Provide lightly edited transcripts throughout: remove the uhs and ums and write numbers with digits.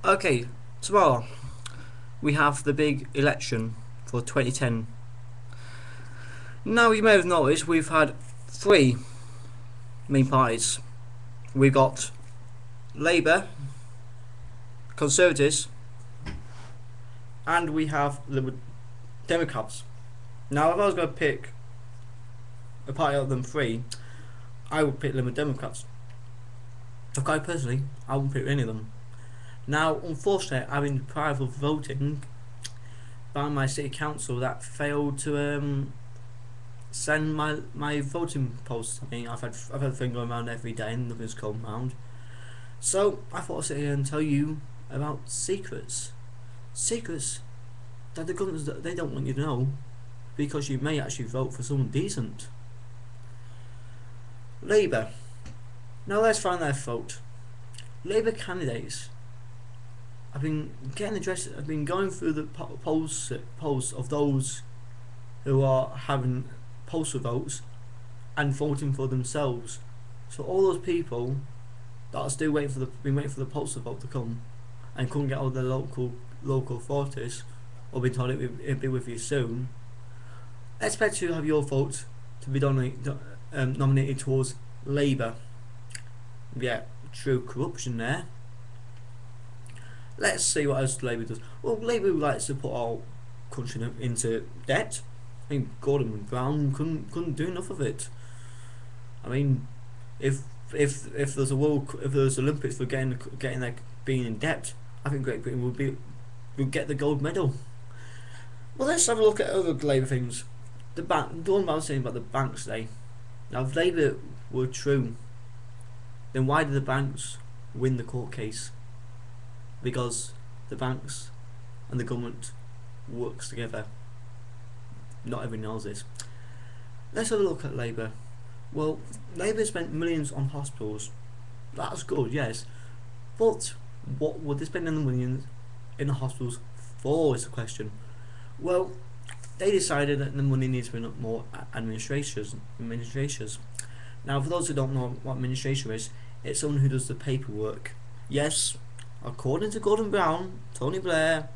Okay, tomorrow we have the big election for 2010. Now, you may have noticed we've had three main parties. We've got Labour, Conservatives, and we have the Democrats. Now, if I was going to pick a party out of them three, I would pick Liberal Democrats. So, quite personally, I wouldn't pick any of them. Now, unfortunately, I've been deprived of voting by my city council that failed to send my voting posts. I mean, I've had a thing going around every day and nothing's come round. So I thought I'd sit here and tell you about secrets. Secrets that the government they don't want you to know, because you may actually vote for someone decent. Labour. Now let's find their fault. Labour candidates. I've been getting addressed. I've been going through the posts of those who are having postal votes and voting for themselves. So all those people that are still waiting for the postal vote to come and couldn't get all the local authorities, or been told it'll be with you soon. Expect to have your vote to be nominated towards Labour. Yeah, true corruption there. Let's see what else Labour does. Well, Labour likes to put our country into debt. I mean, Gordon and Brown couldn't do enough of it. I mean, if there's Olympics for getting being in debt, I think Great Britain would get the gold medal. Well, let's have a look at other Labour things. The one I was saying about the banks today. Now, if Labour were true, then why did the banks win the court case? Because the banks and the government works together. Not everyone knows this. Let's have a look at Labour. Well, Labour spent millions on hospitals. That's good, yes. But what would they spend the millions in the hospitals for is the question. Well, they decided that the money needs to be up more administrators. Now, for those who don't know what administrator is, it's someone who does the paperwork. Yes, according to Gordon Brown, Tony Blair,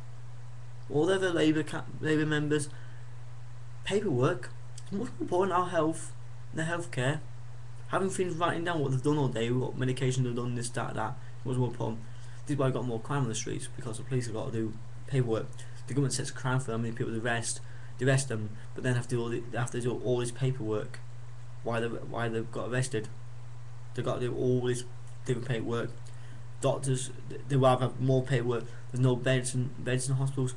all the other Labour members, paperwork is much more important in our health and the healthcare. Having things writing down what they've done all day, what medication they've done, this, that, was more important. This is why we've got more crime on the streets, because the police have got to do paperwork. The government sets a crime for how many people they arrest them, but then they have to do all this paperwork. Why they've got arrested? They've got to do all this different paperwork. Doctors, they rather have more paperwork. There's no beds in hospitals,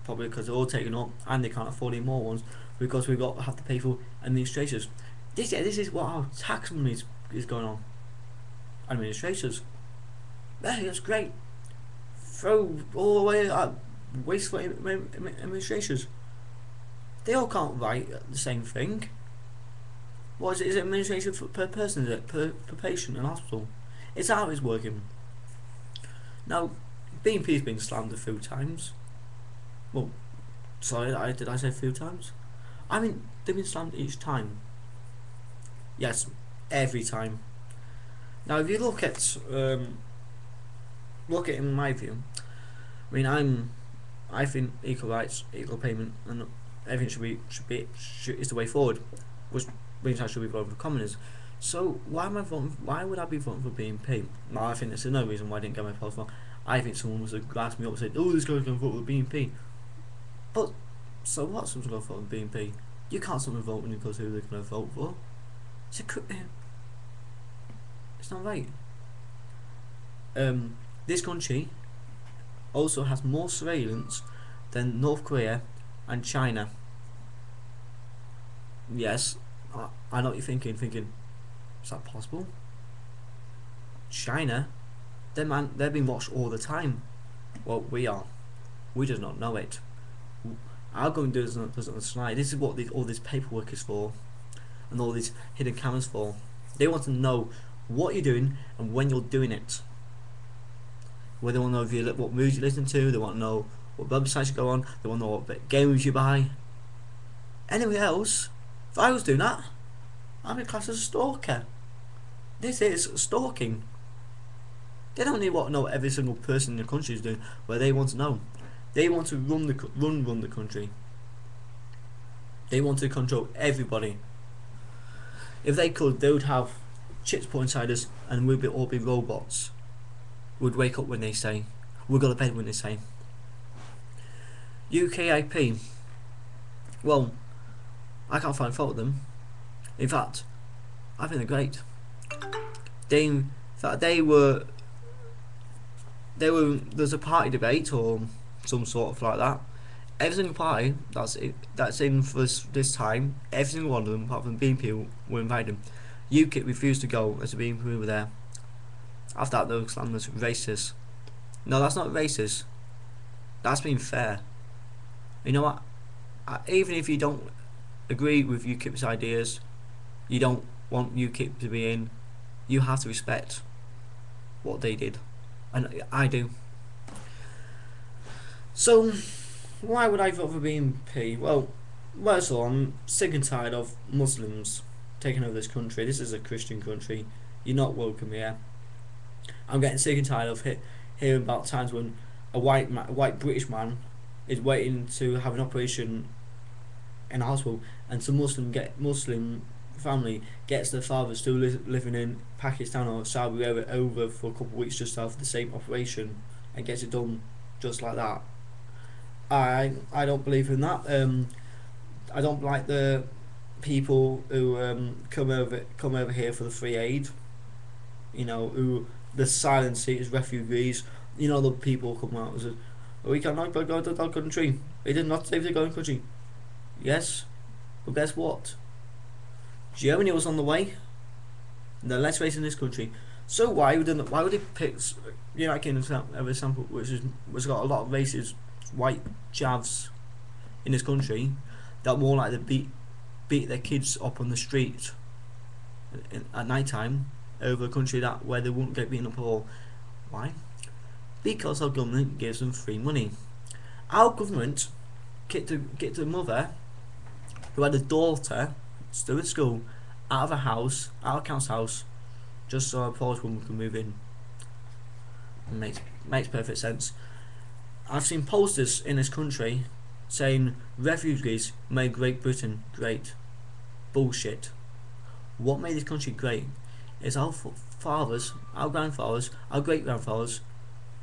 probably because they're all taken up and they can't afford any more ones, because we've got to have to pay for administrators. This is what our tax money is going on. Administrators. Hey, that's great. Throw all the way at wasteful administrators. They all can't write the same thing. What is it? Is it administration per person? Is it per patient in hospital? It's how it's working. Now, BNP's been slammed a few times. Well, sorry, did I say a few times? I mean, they've been slammed each time. Yes, every time. Now, if you look at in my view, I mean, I think equal rights, equal payment, and everything is the way forward, which means I should be voting for communists. So why would I be voting for BNP? Now, I think there's no reason why I didn't get my post for. I think someone must have glassed me up and said, "Oh, this guy's going to vote for BNP." But so what? Someone's going to vote for BNP? You can't stop them voting because who they're going to vote for. It's not right. This country also has more surveillance than North Korea and China. Yes, I know what you're thinking, is that possible? China, they're being watched all the time. Well, we just not know it. Our government doesn't slide. This is what all this paperwork is for, and all these hidden cameras for. They want to know what you're doing and when you're doing it. Well, they want to know what movies you listen to. They want to know what websites you go on. They want to know what games you buy. Anywhere else, if I was doing that, I'd be classed as a stalker. This is stalking. They don't need to know what every single person in the country is doing. Where they want to know, they want to run the country. They want to control everybody. If they could, they would have chips put inside us, and we'd all be robots. We'd wake up when they say. We'd go to bed when they say. UKIP. Well, I can't find fault with them. In fact, I think they're great. There's a party debate or some sort of like that. Every single party that's in for this time, every single one of them, apart from BNP, were invited. UKIP refused to go as the BNP were there. After that, they were slammed as racist. No, that's not racist. That's being fair. You know what? Even if you don't agree with UKIP's ideas, you don't want UKIP to be in, you have to respect what they did, and I do. So, why would I vote for BNP? Well, first of all, I'm sick and tired of Muslims taking over this country. This is a Christian country. You're not welcome here. I'm getting sick and tired of hearing about times when a white British man is waiting to have an operation in a hospital, and some Muslim family gets their father still living in Pakistan or Saudi Arabia over for a couple of weeks just to have the same operation and gets it done just like that. I don't believe in that. I don't like the people who come over here for the free aid. You know, who the silent seekers, refugees. You know, the people come out and say, "We cannot go to that country. They did not save the going country." Yes, but guess what? Germany was on the way. No less race in this country. So why would they pick United Kingdom as an example, which got a lot of racist white chavs in this country that more like to beat their kids up on the street at night time over a country where they wouldn't get beaten up at all? Why? Because our government gives them free money. Our government kicked a mother who had a daughter still at school out of a house, out of a council house, just so a Polish woman can move in. Makes perfect sense. I've seen posters in this country saying refugees made Great Britain great. Bullshit. What made this country great is our fathers, our grandfathers, our great grandfathers,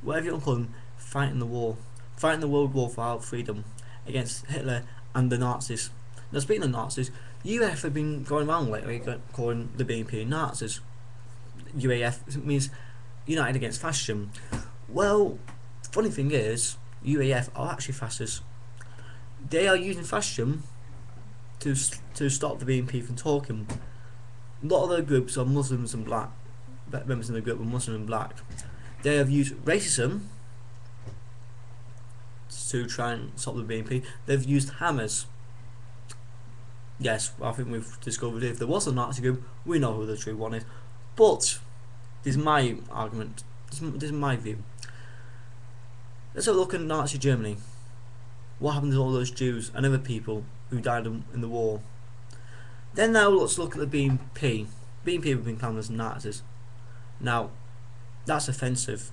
whatever you want to call them, fighting the World War for our freedom against Hitler and the Nazis. Now, speaking of Nazis, UAF have been going around lately calling the BNP Nazis. UAF means United Against Fascism. Well, funny thing is, UAF are actually fascists. They are using fascism to stop the BNP from talking. A lot of their groups are Muslims and black. Members of the group are Muslim and black. They have used racism to try and stop the BNP. They've used hammers. Yes, I think we've discovered if there was a Nazi group, we know who the true one is. But this is my argument. This is my view. Let's have a look at Nazi Germany. What happened to all those Jews and other people who died in the war? Then now let's look at the BNP. BNP have been claimed as Nazis. Now, that's offensive.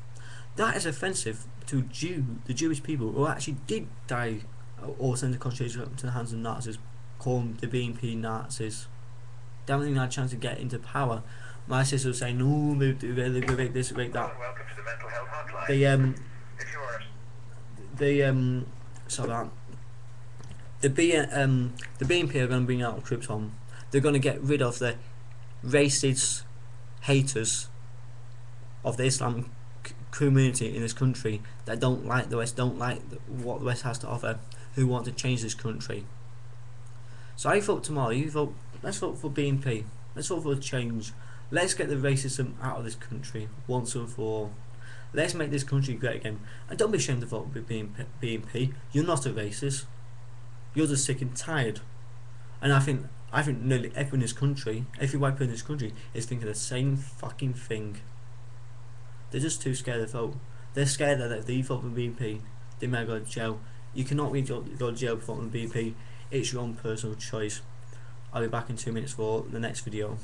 That is offensive to the Jewish people who actually did die or sent a concentration to the hands of Nazis, calling the BNP Nazis. They haven't even had a chance to get into power. My sister was saying, "No, they rape this, rape that." Welcome to the mental health hotline. The BNP are going to bring out Krypton. They're going to get rid of the racist haters of the Islamic community in this country that don't like the West, don't like what the West has to offer, who want to change this country. So I vote tomorrow. Let's vote for BNP. Let's vote for a change. Let's get the racism out of this country once and for all. Let's make this country great again. And don't be ashamed to vote for BNP. You're not a racist. You're just sick and tired. And I think nearly everyone in this country, every white person in this country, is thinking the same fucking thing. They're just too scared to vote. They're scared that if they vote for BNP, they may go to jail. You cannot really go to jail for voting for BNP. It's your own personal choice. I'll be back in 2 minutes for the next video.